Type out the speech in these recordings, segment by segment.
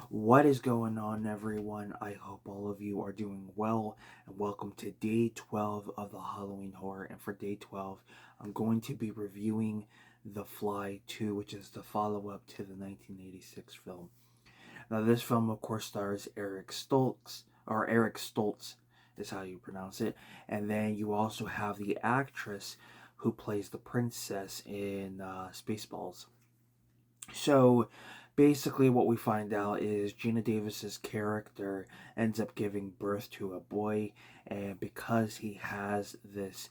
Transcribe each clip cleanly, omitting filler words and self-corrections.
What is going on, everyone? I hope all of you are doing well, and welcome to day 12 of the Halloween Horror. And for day 12, I'm going to be reviewing The Fly 2, which is the follow up to the 1986 film. Now, this film, of course, stars Eric Stoltz, or Eric Stoltz is how you pronounce it, and then you also have the actress who plays the princess in Spaceballs. So basically, what we find out is Gina Davis's character ends up giving birth to a boy, and because he has this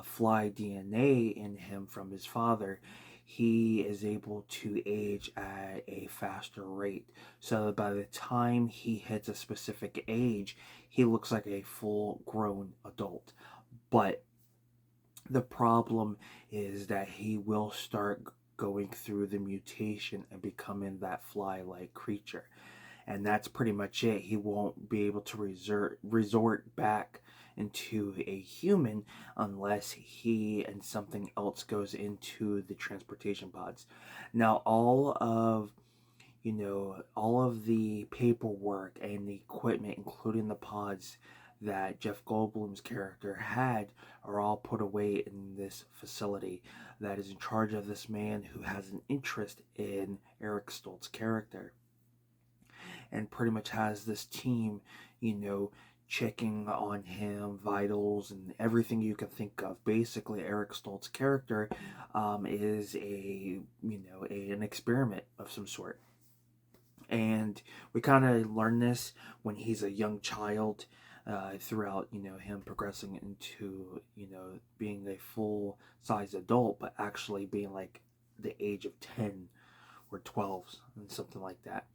fly DNA in him from his father, he is able to age at a faster rate. So that by the time he hits a specific age, he looks like a full grown adult. But the problem is that he will start going through the mutation and becoming that fly-like creature, and that's pretty much it. He won't be able to resort back into a human unless he and something else goes into the transportation pods. Now all of the paperwork and the equipment, including the pods that Jeff Goldblum's character had, are all put away in this facility that is in charge of this man who has an interest in Eric Stoltz's character, and pretty much has this team, you know, checking on him, vitals, and everything you can think of. Basically, Eric Stoltz's character is an experiment of some sort, and we kind of learn this when he's a young child, throughout him progressing into being a full size adult, but actually being like the age of 10 or 12 and something like that.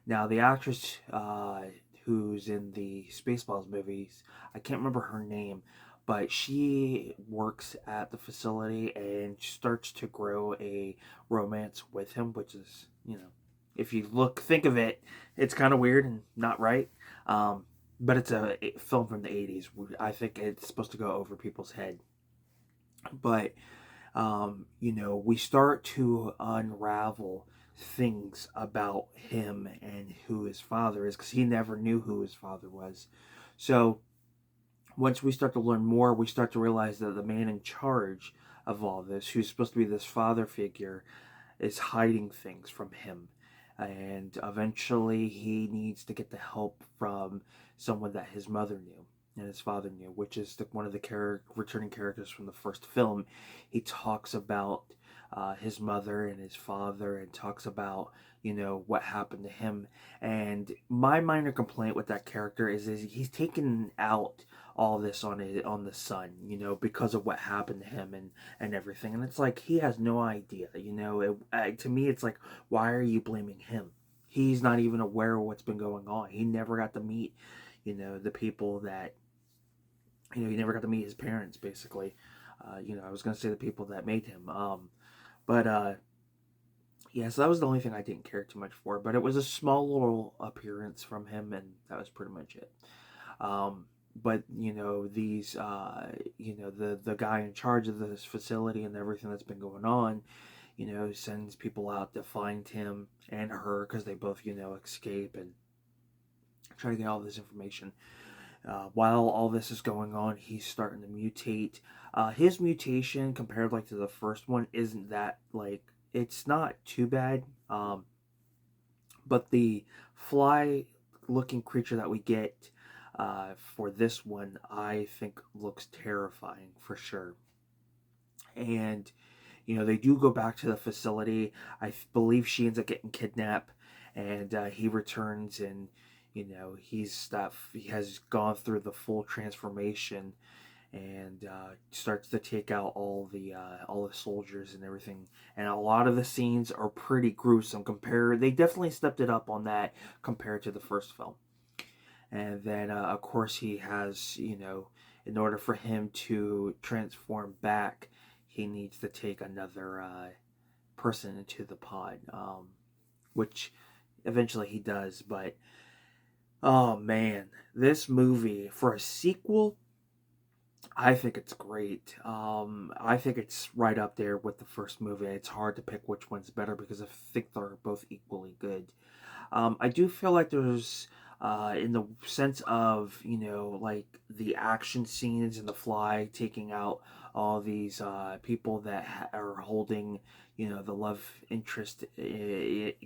Now the actress who's in the Spaceballs movies, I can't remember her name, but she works at the facility and starts to grow a romance with him, which is, if you think of it, it's kind of weird and not right. Um, but it's a film from the 80s. I think it's supposed to go over people's head. But we start to unravel things about him and who his father is, because he never knew who his father was. So once we start to learn more, we start to realize that the man in charge of all this, who's supposed to be this father figure, is hiding things from him. And eventually he needs to get the help from someone that his mother knew and his father knew, which is one of the returning characters from the first film. He talks about his mother and his father, and talks about what happened to him. And my minor complaint with that character is he's taken out all this on the son, because of what happened to him and everything. And it's like he has no idea. To me, it's like, why are you blaming him? He's not even aware of what's been going on. He never got to meet, the people that, he never got to meet his parents, basically. I was gonna say the people that made him. But yeah, so that was the only thing I didn't care too much for. But it was a small little appearance from him, and that was pretty much it. Um, but the guy in charge of this facility and everything that's been going on, sends people out to find him and her, because they both escape and try to get all this information. While all this is going on, he's starting to mutate. His mutation, compared like to the first one, isn't that like, it's not too bad. But the fly-looking creature that we get for this one, I think looks terrifying for sure. And they do go back to the facility. I believe she ends up getting kidnapped, and he returns, and he has gone through the full transformation, and starts to take out all the soldiers and everything. And a lot of the scenes are pretty gruesome. They definitely stepped it up on that compared to the first film. And then of course he has, in order for him to transform back, he needs to take another person into the pod, which eventually he does. But oh man, this movie, for a sequel, I think it's great. I think it's right up there with the first movie. It's hard to pick which one's better, because I think they're both equally good. I do feel like there's, in the sense of, like the action scenes in The Fly, taking out all these people that are holding, the love interest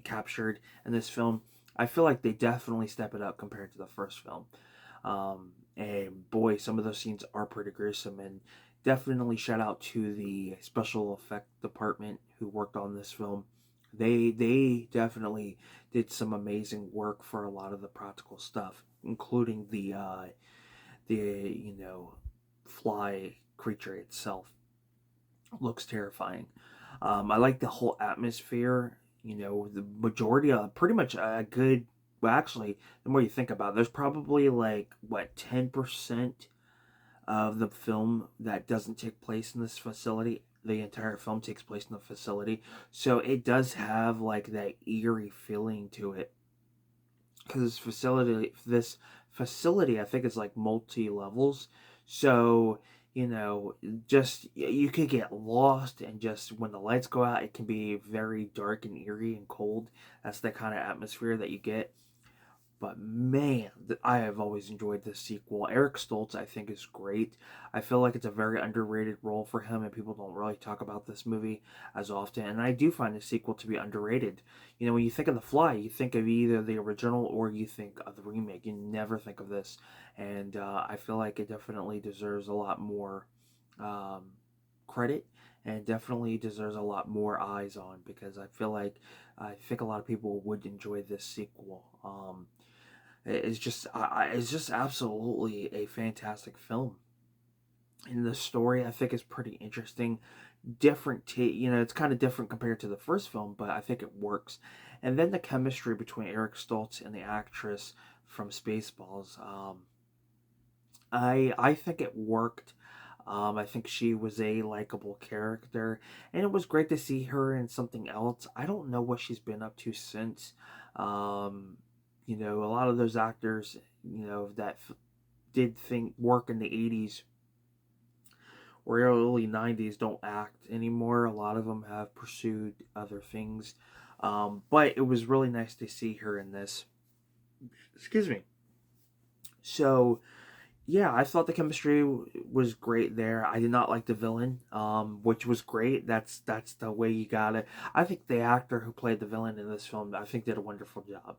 captured in this film. I feel like they definitely step it up compared to the first film. And boy, some of those scenes are pretty gruesome, and definitely shout out to the special effect department who worked on this film. They definitely did some amazing work for a lot of the practical stuff, including the fly creature itself. Looks terrifying. I like the whole atmosphere. The majority of pretty much a good. Well, actually, the more you think about it, there's probably like what 10% of the film that doesn't take place in this facility. The entire film takes place in the facility, so it does have like that eerie feeling to it. Because this facility, I think it's like multi levels, so just you could get lost, and just when the lights go out, it can be very dark and eerie and cold. That's the kind of atmosphere that you get. But man, I have always enjoyed this sequel. Eric Stoltz, I think, is great. I feel like it's a very underrated role for him, and people don't really talk about this movie as often. And I do find the sequel to be underrated. When you think of The Fly, you think of either the original or you think of the remake. You never think of this. And I feel like it definitely deserves a lot more um, credit, and definitely deserves a lot more eyes on, because I think a lot of people would enjoy this sequel. It's just absolutely a fantastic film, and the story I think is pretty interesting. Different, it's kind of different compared to the first film, but I think it works. And then the chemistry between Eric Stoltz and the actress from Spaceballs, I think it worked. I think she was a likable character, and it was great to see her in something else. I don't know what she's been up to since. Um, a lot of those actors, that did think work in the 80s or early 90s don't act anymore. A lot of them have pursued other things. But it was really nice to see her in this. Excuse me. So, yeah, I thought the chemistry was great there. I did not like the villain, which was great. That's the way you got it. I think the actor who played the villain in this film, I think, did a wonderful job.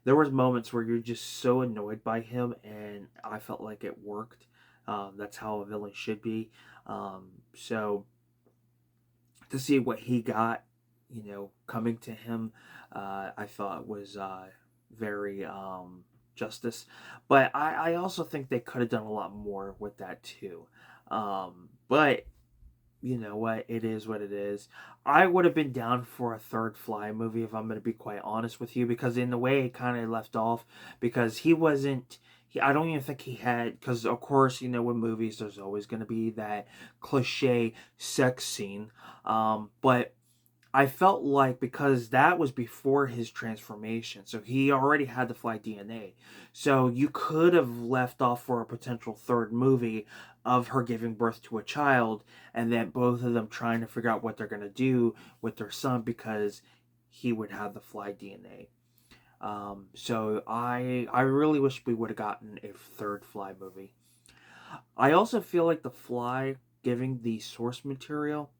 There was moments where you're just so annoyed by him, and I felt like it worked. That's how a villain should be. So to see what he got, coming to him, I thought was very justice. But I also think they could have done a lot more with that too. But you know what? It is what it is. I would have been down for a third Fly movie, if I'm going to be quite honest with you, because in the way it kind of left off, because he wasn't. I don't even think he had, because of course, with movies, there's always going to be that cliche sex scene. But I felt like, because that was before his transformation, so he already had the Fly DNA. So you could have left off for a potential third movie of her giving birth to a child, and then both of them trying to figure out what they're going to do with their son, because he would have the Fly DNA. So I really wish we would have gotten a third Fly movie. I also feel like the Fly giving the source material,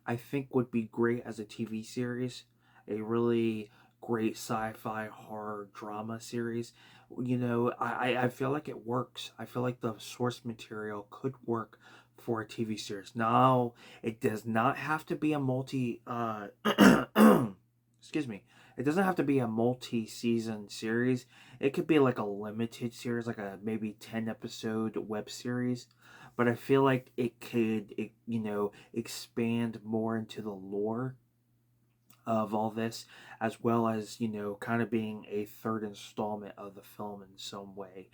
I think, would be great as a TV series, a really great sci-fi horror drama series. I feel like it works. I feel like the source material could work for a TV series. Now, it does not have to be a multi. Excuse me. It doesn't have to be a multi-season series. It could be like a limited series, like a maybe 10-episode web series. But I feel like it could, expand more into the lore of all this, as well as, kind of being a third installment of the film in some way.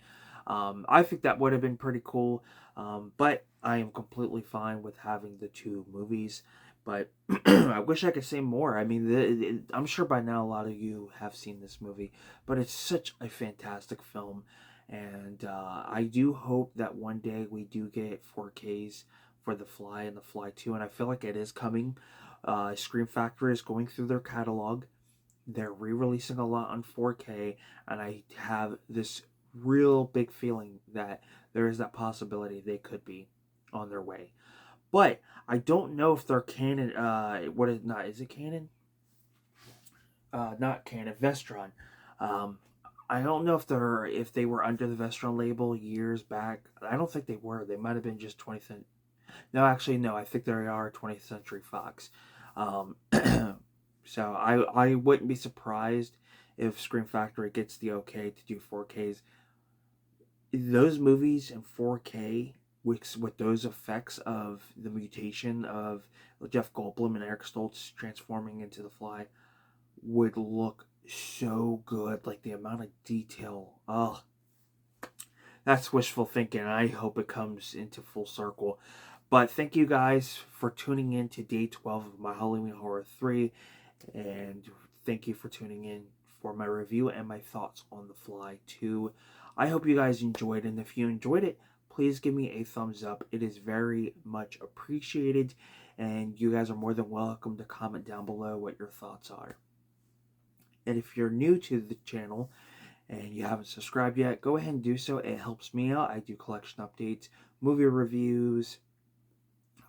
I think that would have been pretty cool, but I am completely fine with having the two movies. But I wish I could say more. I mean, I'm sure by now a lot of you have seen this movie, but it's such a fantastic film. And I do hope that one day we do get 4Ks for The Fly and The Fly 2, and I feel like it is coming. Scream Factory is going through their catalog, They're re-releasing a lot on 4K, and I have this real big feeling that there is that possibility they could be on their way. But I don't know if they're canon. What is not? Is it canon? Not canon. Vestron. Um, I don't know if they were under the Vestron label years back. I don't think they were. They might have been just 20th. No, actually, no. I think they are 20th Century Fox. Um, so I wouldn't be surprised if Scream Factory gets the okay to do 4Ks. Those movies in 4K with those effects of the mutation of Jeff Goldblum and Eric Stoltz transforming into the Fly would look so good. Like the amount of detail. Oh, that's wishful thinking. I hope it comes into full circle. But thank you guys for tuning in to day 12 of my Halloween Horror 3. And thank you for tuning in for my review and my thoughts on The Fly 2. I hope you guys enjoyed, and if you enjoyed it, please give me a thumbs up. It is very much appreciated, and you guys are more than welcome to comment down below what your thoughts are. And if you're new to the channel and you haven't subscribed yet, go ahead and do so. It helps me out. I do collection updates, movie reviews,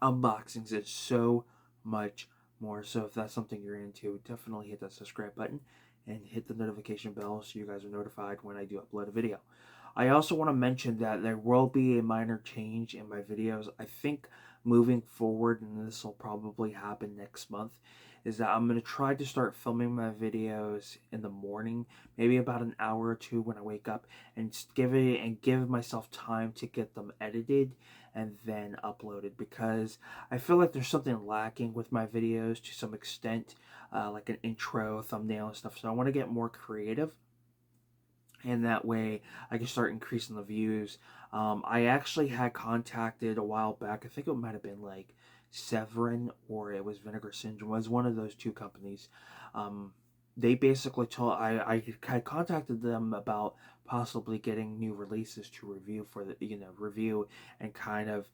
unboxings. It's so much more. So if that's something you're into, definitely hit that subscribe button and hit the notification bell so you guys are notified when I do upload a video. I also want to mention that there will be a minor change in my videos. I think moving forward, and this will probably happen next month, is that I'm going to try to start filming my videos in the morning, maybe about an hour or two when I wake up, and give myself time to get them edited and then uploaded, because I feel like there's something lacking with my videos to some extent, like an intro, thumbnail, and stuff. So I want to get more creative, and that way I can start increasing the views. I actually had contacted a while back, I think it might have been like Severin or it was Vinegar Syndrome, it was one of those two companies. They basically told I had contacted them about possibly getting new releases to review for the review and kind of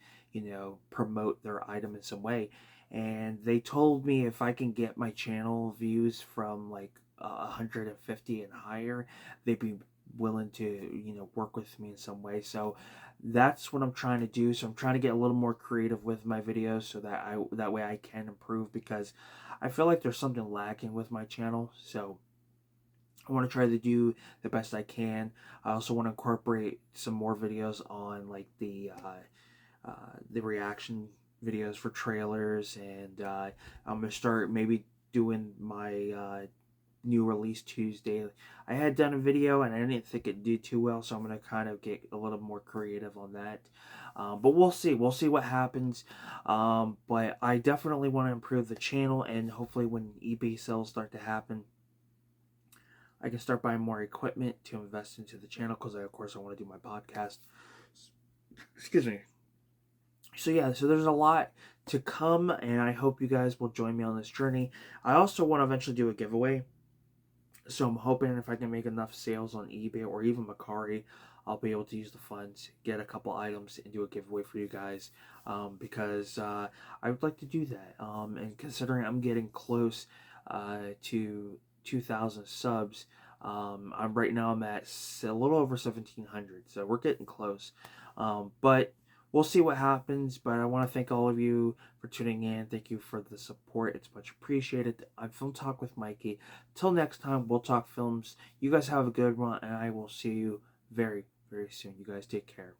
promote their item in some way, and they told me if I can get my channel views from like 150 and higher, they'd be willing to work with me in some way. So that's what I'm trying to do. So I'm trying to get a little more creative with my videos so that way I can improve, because I feel like there's something lacking with my channel. So I want to try to do the best I can. I also want to incorporate some more videos on like the reaction videos for trailers, and I'm gonna start maybe doing my new release Tuesday. I had done a video and I didn't think it did too well, so I'm gonna kind of get a little more creative on that. But we'll see. We'll see what happens. But I definitely want to improve the channel, and hopefully when eBay sales start to happen, I can start buying more equipment to invest into the channel, because of course I want to do my podcast. Excuse me. So yeah, so there's a lot to come, and I hope you guys will join me on this journey. I also want to eventually do a giveaway. So I'm hoping if I can make enough sales on eBay or even Mercari, I'll be able to use the funds, get a couple items, and do a giveaway for you guys, because I would like to do that. And considering I'm getting close to 2,000 subs, right now I'm at a little over 1,700, so we're getting close. But we'll see what happens. But I want to thank all of you for tuning in. Thank you for the support. It's much appreciated. I'm Film Talk with Mikey. Till next time, we'll talk films. You guys have a good one, and I will see you very, very soon. You guys take care.